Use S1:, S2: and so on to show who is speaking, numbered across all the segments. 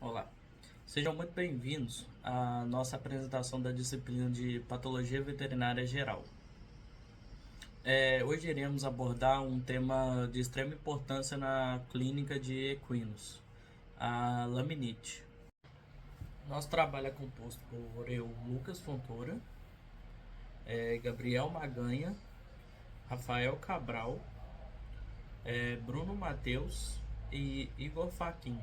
S1: Olá, sejam muito bem-vindos à nossa apresentação da disciplina de Patologia Veterinária Geral. Hoje iremos abordar um tema de extrema importância na clínica de equinos, a laminite. Nosso trabalho é composto por eu, Lucas Fontoura, Gabriel Maganha, Rafael Cabral, Bruno Mateus e Igor Fachin.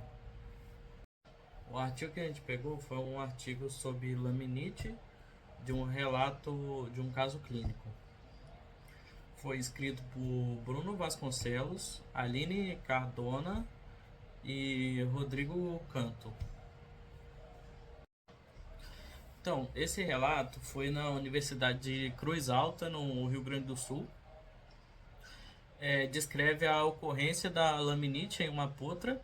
S1: O artigo que a gente pegou foi um artigo sobre laminite, de um relato de um caso clínico. Foi escrito por Bruno Vasconcelos, Aline Cardona e Rodrigo Canto. Então, esse relato foi na Universidade de Cruz Alta, no Rio Grande do Sul. Descreve a ocorrência da laminite em uma potra,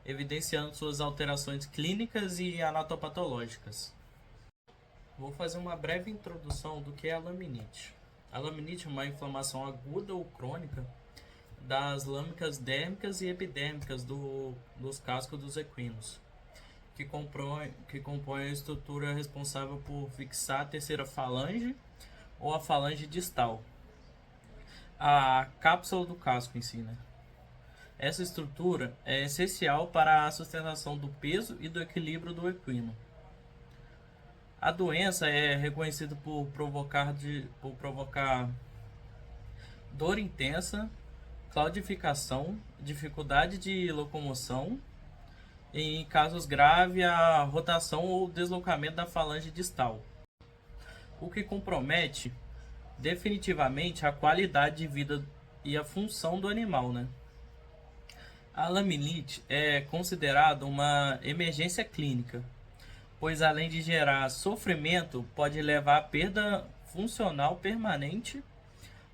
S1: evidenciando suas alterações clínicas e anatopatológicas. Vou fazer uma breve introdução do que é a laminite. A laminite é uma inflamação aguda ou crônica das lâmicas dérmicas e epidérmicas dos cascos dos equinos, que compõe a estrutura responsável por fixar a terceira falange ou a falange distal, a cápsula do casco em si, né? Essa estrutura é essencial para a sustentação do peso e do equilíbrio do equino. A doença é reconhecida por provocar dor intensa, claudificação, dificuldade de locomoção e, em casos graves, a rotação ou deslocamento da falange distal, o que compromete definitivamente a qualidade de vida e a função do animal, né? A laminite é considerada uma emergência clínica, pois além de gerar sofrimento, pode levar a perda funcional permanente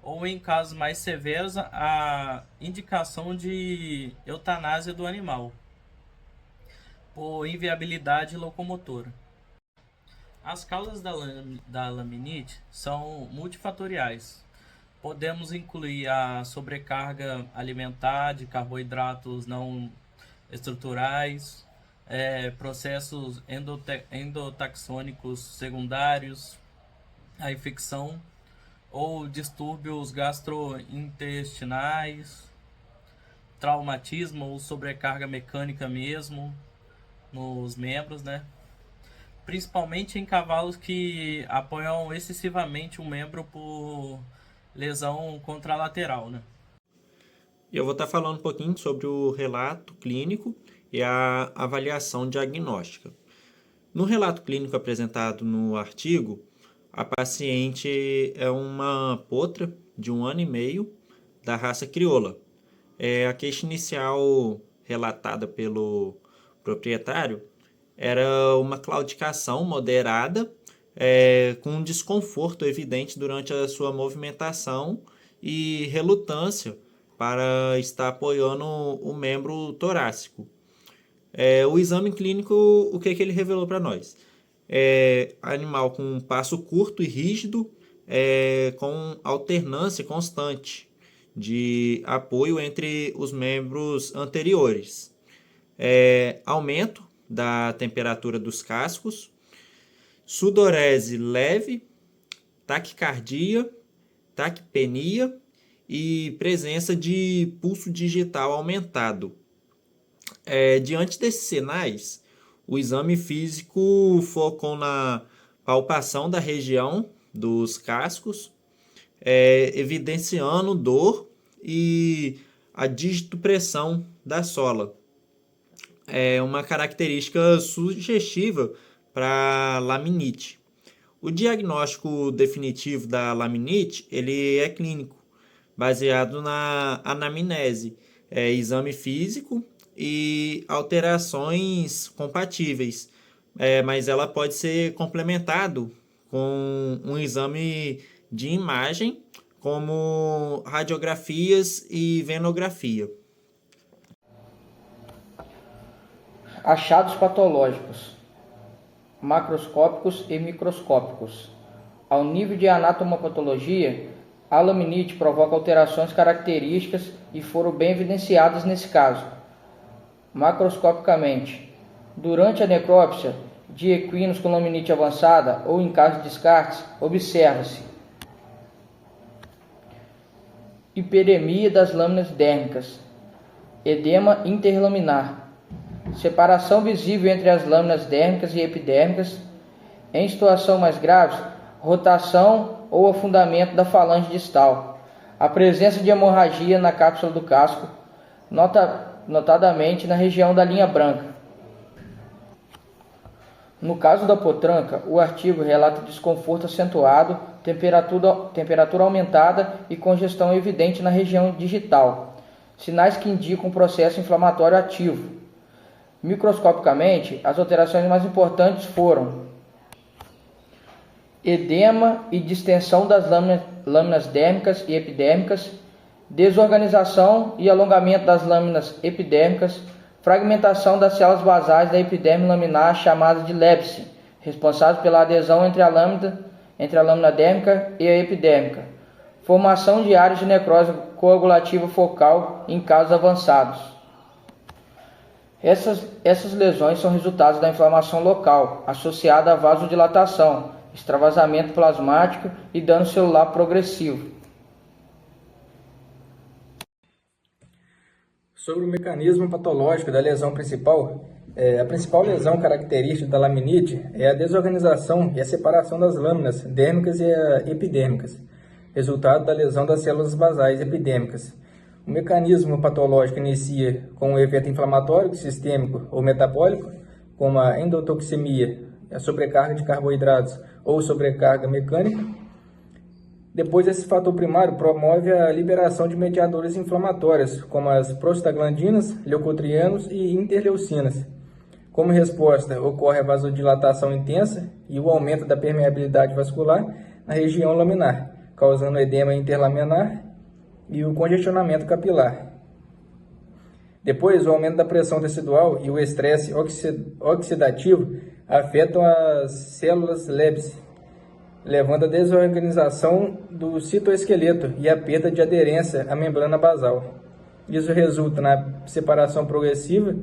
S1: ou, em casos mais severos, a indicação de eutanásia do animal por inviabilidade locomotora. As causas da laminite são multifatoriais. Podemos incluir a sobrecarga alimentar de carboidratos não estruturais, processos endotaxônicos secundários, a infecção ou distúrbios gastrointestinais, traumatismo ou sobrecarga mecânica mesmo nos membros, né? Principalmente em cavalos que apoiam excessivamente um membro por lesão contralateral, né?
S2: Eu vou estar falando um pouquinho sobre o relato clínico e a avaliação diagnóstica. No relato clínico apresentado no artigo, a paciente é uma potra de 1 ano e meio da raça crioula. A queixa inicial relatada pelo proprietário era uma claudicação moderada, com um desconforto evidente durante a sua movimentação e relutância para estar apoiando o membro torácico. O exame clínico, o que ele revelou para nós? Animal com um passo curto e rígido, com alternância constante de apoio entre os membros anteriores. Aumento da temperatura dos cascos, sudorese leve, taquicardia, taquipenia e presença de pulso digital aumentado. Diante desses sinais, o exame físico focou na palpação da região dos cascos, evidenciando dor e a digitopressão da sola. Uma característica sugestiva para laminite. O diagnóstico definitivo da laminite ele é clínico, baseado na anamnese, exame físico e alterações compatíveis, mas ela pode ser complementado com um exame de imagem, como radiografias e venografia.
S3: Achados patológicos, macroscópicos e microscópicos. Ao nível de anatomopatologia, a laminite provoca alterações características e foram bem evidenciadas nesse caso. Macroscopicamente, Durante a necrópsia de equinos com laminite avançada ou em caso de descartes, observa-se hiperemia das lâminas dérmicas, edema interlaminar, separação visível entre as lâminas dérmicas e epidérmicas. Em situação mais grave, rotação ou afundamento da falange distal, a presença de hemorragia na cápsula do casco, notadamente na região da linha branca. No caso da potranca, o artigo relata desconforto acentuado, temperatura aumentada e congestão evidente na região digital, sinais que indicam um processo inflamatório ativo. Microscopicamente, as alterações mais importantes foram edema e distensão das lâminas dérmicas e epidérmicas, desorganização e alongamento das lâminas epidérmicas, fragmentação das células basais da epiderme laminar chamadas de Lebshin, responsável pela adesão entre a lâmina dérmica e a epidérmica, formação de áreas de necrose coagulativa focal em casos avançados. Essas lesões são resultados da inflamação local, associada à vasodilatação, extravasamento plasmático e dano celular progressivo.
S4: Sobre o mecanismo patológico da lesão principal, a principal lesão característica da laminite é a desorganização e a separação das lâminas dérmicas e epidérmicas, resultado da lesão das células basais epidérmicas. O mecanismo patológico inicia com um evento inflamatório, sistêmico ou metabólico, como a endotoxemia, a sobrecarga de carboidratos ou sobrecarga mecânica. Depois, esse fator primário promove a liberação de mediadores inflamatórios, como as prostaglandinas, leucotrienos e interleucinas. Como resposta, ocorre a vasodilatação intensa e o aumento da permeabilidade vascular na região laminar, causando edema interlaminar e o congestionamento capilar. Depois, o aumento da pressão tecidual e o estresse oxidativo afetam as células Lebshin, levando à desorganização do citoesqueleto e à perda de aderência à membrana basal. Isso resulta na separação progressiva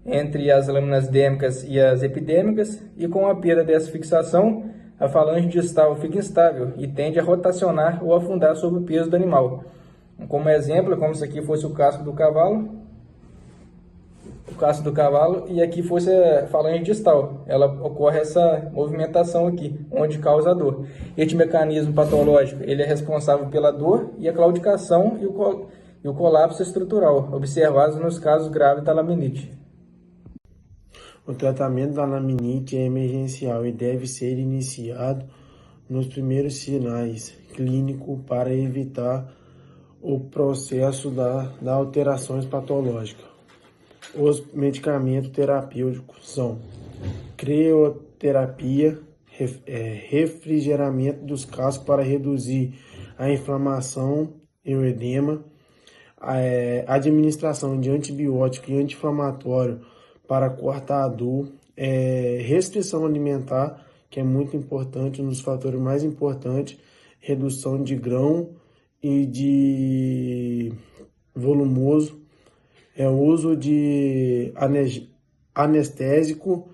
S4: entre as lâminas dérmicas e as epidérmicas, e com a perda dessa fixação, a falange distal fica instável e tende a rotacionar ou afundar sob o peso do animal. Como exemplo, como se aqui fosse o casco do cavalo, e aqui fosse a falange distal. Ela ocorre essa movimentação aqui, onde causa a dor. Este mecanismo patológico ele é responsável pela dor e a claudicação e o colapso estrutural, observados nos casos graves da laminite.
S5: O tratamento da laminite é emergencial e deve ser iniciado nos primeiros sinais clínicos para evitar o processo da alterações patológicas. Os medicamentos terapêuticos são crioterapia, refrigeramento dos cascos para reduzir a inflamação e o edema, administração de antibiótico e anti-inflamatório para cortar a dor, restrição alimentar, que é muito importante, um dos fatores mais importantes, redução de grão e de volumoso, uso de anestésico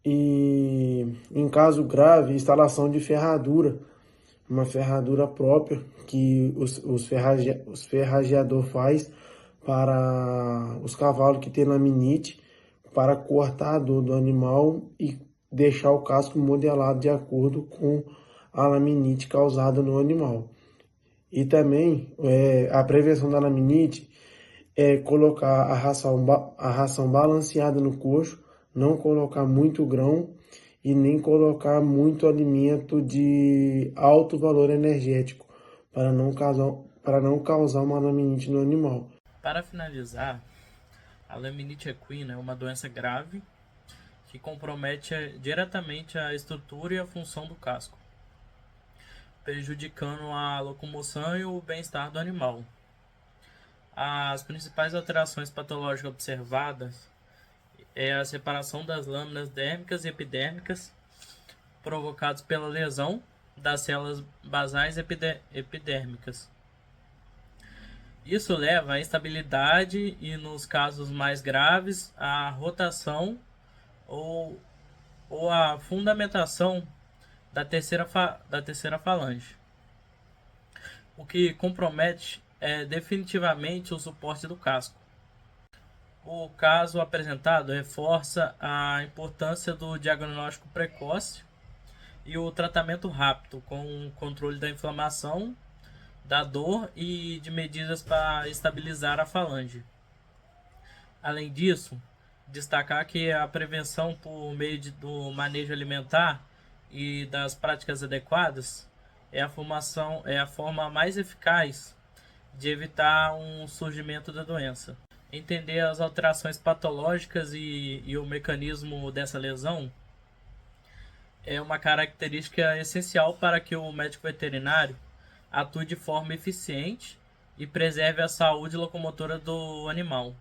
S5: e, em caso grave, instalação de ferradura, uma ferradura própria que os ferrageador faz para os cavalos que têm laminite, para cortar a dor do animal e deixar o casco modelado de acordo com a laminite causada no animal. E também a prevenção da laminite é colocar a ração balanceada no coxo, não colocar muito grão e nem colocar muito alimento de alto valor energético, para não causar uma laminite no animal.
S1: Para finalizar, a laminite equina é uma doença grave que compromete diretamente a estrutura e a função do casco, prejudicando a locomoção e o bem-estar do animal. As principais alterações patológicas observadas é a separação das lâminas dérmicas e epidérmicas provocadas pela lesão das células basais epidérmicas. Isso leva à instabilidade e, nos casos mais graves, à rotação ou, ou a fundamentação da terceira falange, o que compromete definitivamente o suporte do casco. O caso apresentado reforça a importância do diagnóstico precoce e o tratamento rápido, com o controle da inflamação, da dor e de medidas para estabilizar a falange. Além disso, destacar que a prevenção por meio do manejo alimentar e das práticas adequadas é a forma mais eficaz de evitar um surgimento da doença. Entender as alterações patológicas e o mecanismo dessa lesão é uma característica essencial para que o médico veterinário atue de forma eficiente e preserve a saúde locomotora do animal.